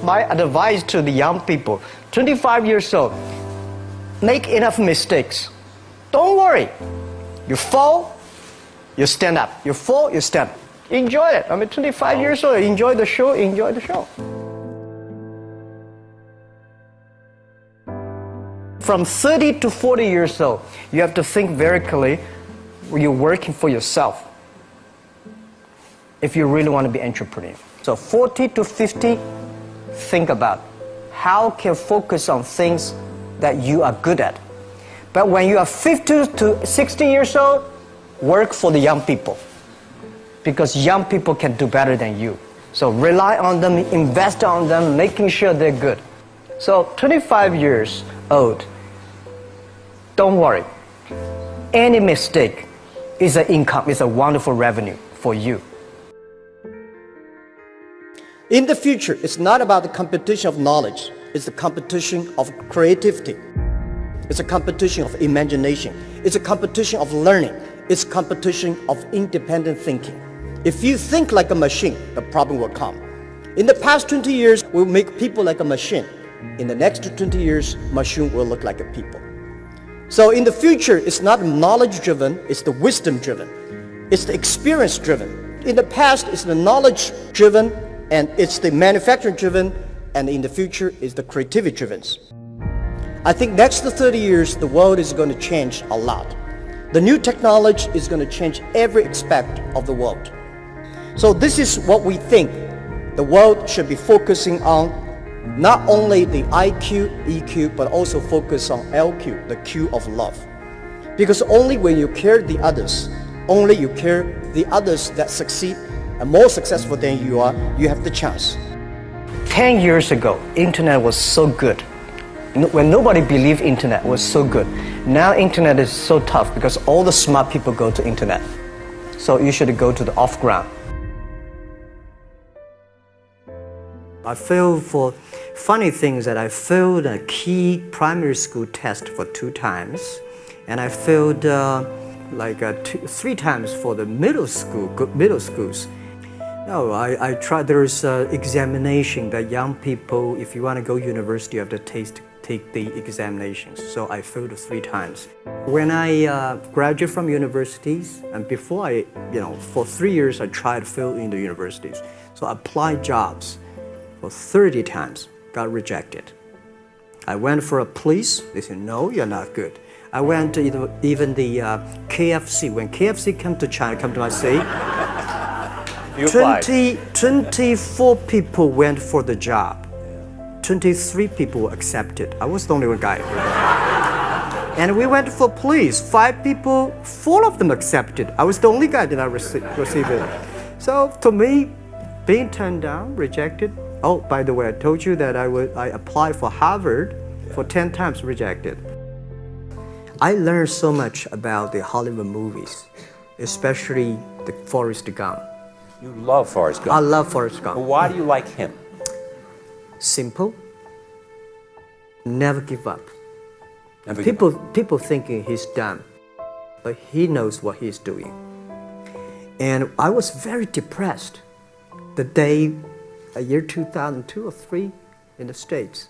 my advice to the young people, 25 years old, make enough mistakes. Don't worry. You fall, you stand up. You fall, you stand up. Enjoy it. I mean, 25 years old, enjoy the show, enjoy the show. From 30 to 40 years old, you have to think very clearly, you're working for yourself if you really want to be an entrepreneur. So 40 to 50, think about how can you focus on things that you are good at. But when you are 50 to 60 years old, work for the young people, because young people can do better than you. So rely on them, invest on them, making sure they're good. So 25 years old, don't worry. Any mistake is an income, is a wonderful revenue for you. In the future, it's not about the competition of knowledge. It's the competition of creativity. It's a competition of imagination. It's a competition of learning. It's a competition of independent thinking. If you think like a machine, the problem will come. In the past 20 years, we'll make people like a machine. In the next 20 years, machine will look like a people. So in the future, it's not knowledge-driven, it's the wisdom-driven. It's the experience-driven. In the past, it's the knowledge-driven, and it's the manufacturing-driven, and in the future, it's the creativity-driven. I think next to 30 years, the world is going to change a lot. The new technology is going to change every aspect of the world. So this is what we think the world should be focusing on. Not only the IQ, EQ, but also focus on LQ, the Q of love. Because only when you care the others, only you care the others that succeed and more successful than you are, you have the chance. 10 years ago, internet was so good. When nobody believed internet was so good. Now internet is so tough because all the smart people go to internet. So you should go to the off-ground. I failed for funny things that I failed a key primary school test for 2 times, and I failed 3 times for the middle schools. No, I tried. There's examination that young people, if you want to go to university, you have to take the examinations. So I failed 3 times. When I graduated from universities, and before for 3 years I tried to fill in the universities. So I applied jobs for 30 times, got rejected. I went for a police, they said, no, you're not good. I went to even the KFC. When KFC come to China, come to my city, 24 people went for the job. 23 people were accepted. I was the only one guy. And we went for police. 5 people, 4 of them accepted. I was the only guy that I received it. So to me, being turned down, rejected. Oh, by the way, I told you that I applied for Harvard for 10 times, rejected. I learned so much about the Hollywood movies, especially the Forrest Gump. You love Forrest Gump. I love Forrest Gump. Well, why do you like him? Simple. Never give up. People thinking he's dumb, but he knows what he's doing. And I was very depressed the day, year 2002 or 3 in the States.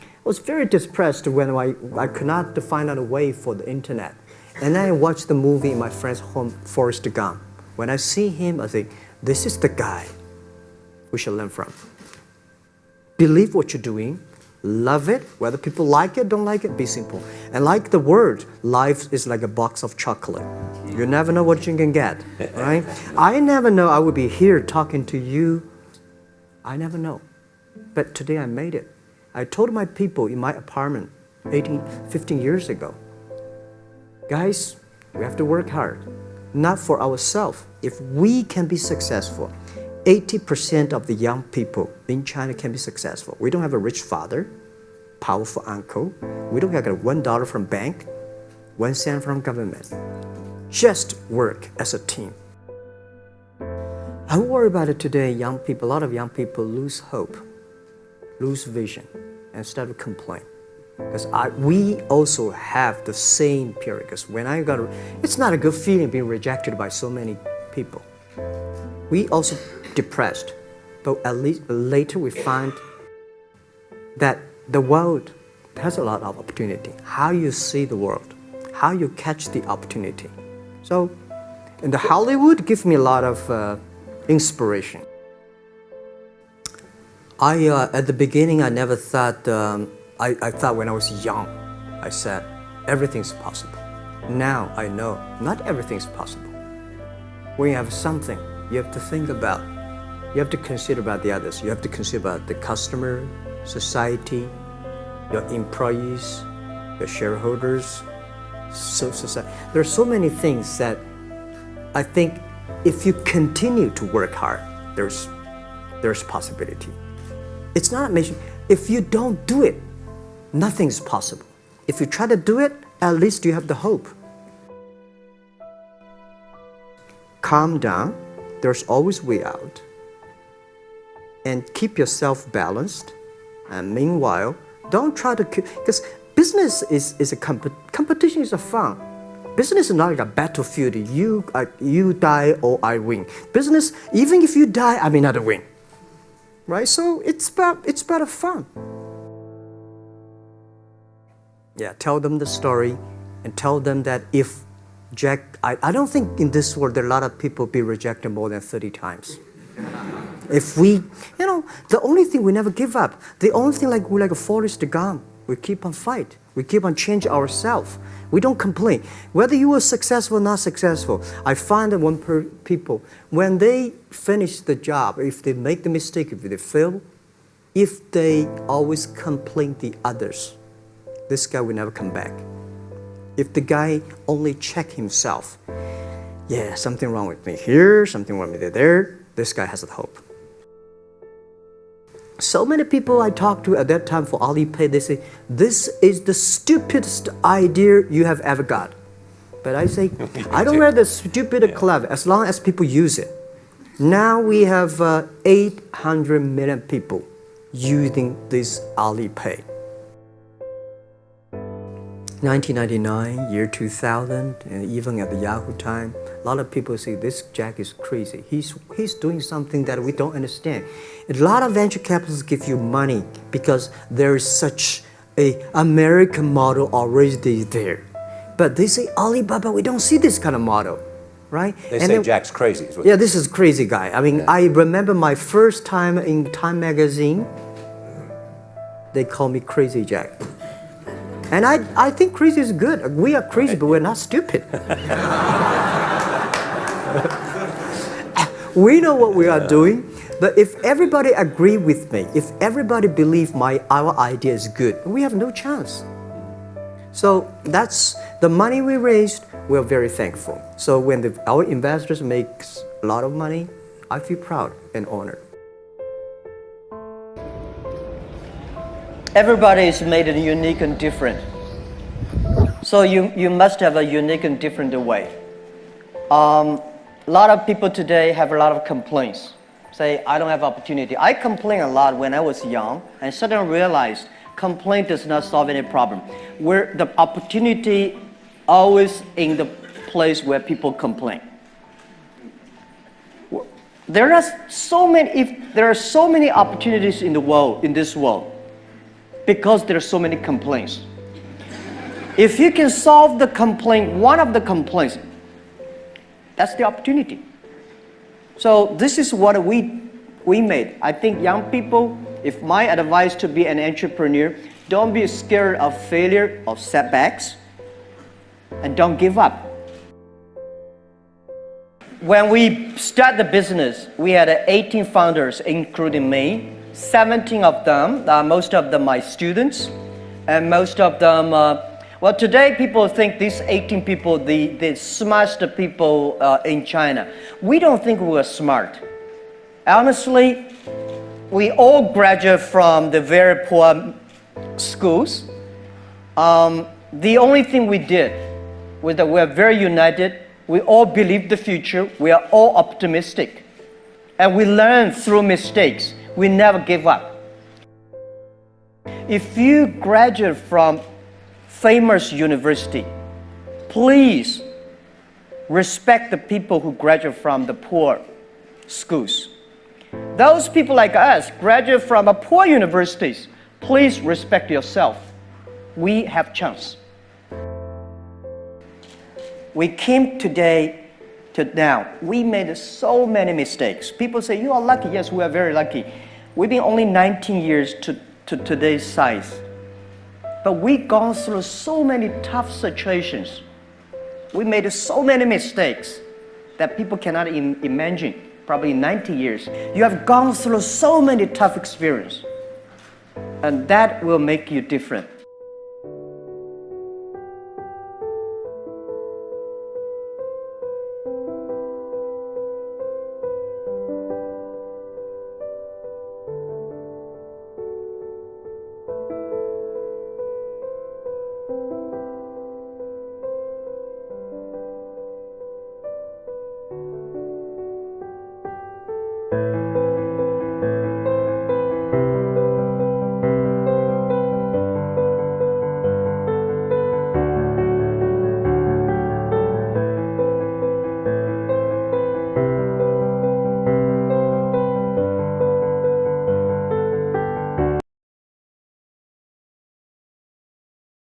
I was very depressed when I could not find out a way for the internet. And then I watched the movie in my friend's home, Forrest Gump. When I see him, I think, this is the guy we should learn from. Believe what you're doing, love it, whether people like it, don't like it, be simple. And like the word, life is like a box of chocolate. You never know what you can get, right? I never know I would be here talking to you. I never know. But today I made it. I told my people in my apartment 15 years ago, guys, we have to work hard, not for ourselves. If we can be successful, 80% of the young people in China can be successful. We don't have a rich father, powerful uncle. We don't have $1 from bank, 1 cent from government. Just work as a team. I worry about it today. Young people, a lot of young people lose hope, lose vision, and start to complain. Because we also have the same period. Because when it's not a good feeling being rejected by so many people. We also depressed, but at least later we find that the world has a lot of opportunity. How you see the world, how you catch the opportunity. So, in the Hollywood gives me a lot of inspiration. At the beginning, I never thought, I thought when I was young, I said, everything's possible. Now I know not everything's possible. When you have something, you have to think about, you have to consider about the others. You have to consider about the customer, society, your employees, your shareholders, society. There are so many things that I think if you continue to work hard, there's possibility. It's not amazing. If you don't do it, nothing's possible. If you try to do it, at least you have the hope. Calm down. There's always way out. And keep yourself balanced. And meanwhile, don't try to keep, because business is a competition is a fun. Business is not like a battlefield. You die or I win. Business, even if you die, I may not win. Right? So it's about fun. Yeah, tell them the story and tell them that if Jack, I don't think in this world there are a lot of people be rejected more than 30 times. If we, the only thing we never give up, the only thing we're like a Forrest Gump, we keep on fight. We keep on changing ourselves. We don't complain. Whether you were successful or not successful, I find that people, when they finish the job, if they make the mistake, if they fail, if they always complain the others, this guy will never come back. If the guy only check himself, yeah, something wrong with me here, something wrong with me there, this guy has a hope. So many people I talked to at that time for Alipay, they say, this is the stupidest idea you have ever got. But I say, I don't wear the stupid clever as long as people use it. Now we have 800 million people using this Alipay. 1999, year 2000, and even at the Yahoo time, a lot of people say this Jack is crazy. He's doing something that we don't understand. A lot of venture capitalists give you money because there is such an American model already there. But they say, Alibaba, we don't see this kind of model, right? They say Jack's crazy. Yeah, this is crazy guy. I mean, I remember my first time in Time magazine, they call me Crazy Jack. And I think crazy is good. We are crazy, but we're not stupid. We know what we are doing, but if everybody agree with me, if everybody believe our idea is good, we have no chance. So that's the money we raised. We're very thankful. So when our investors make a lot of money, I feel proud and honored. Everybody is made unique and different. So you must have a unique and different way. A lot of people today have a lot of complaints. Say, I don't have opportunity. I complained a lot when I was young and suddenly realized complaint does not solve any problem. Where the opportunity always in the place where people complain. There are so many opportunities in the world, in this world, because there are so many complaints. If you can solve the complaint, one of the complaints, that's the opportunity. So this is what we made. I think young people, if my advice to be an entrepreneur, don't be scared of failure, of setbacks, and don't give up. When we start the business, we had 18 founders, including me. 17 of them, most of them my students, and most of them, well, today people think these 18 people, the smartest people in China. We don't think we're smart. Honestly, we all graduate from the very poor schools. The only thing we did was that we're very united. We all believe the future. We are all optimistic. And we learn through mistakes. We never give up. If you graduate from famous university, please respect the people who graduate from the poor schools. Those people like us graduate from poor universities. Please respect yourself. We have chance. We came today to now. We made so many mistakes. People say, you are lucky. Yes, we are very lucky. We've been only 19 years to today's size. But we've gone through so many tough situations. We made so many mistakes that people cannot imagine. Probably 90 years. You have gone through so many tough experiences. And that will make you different.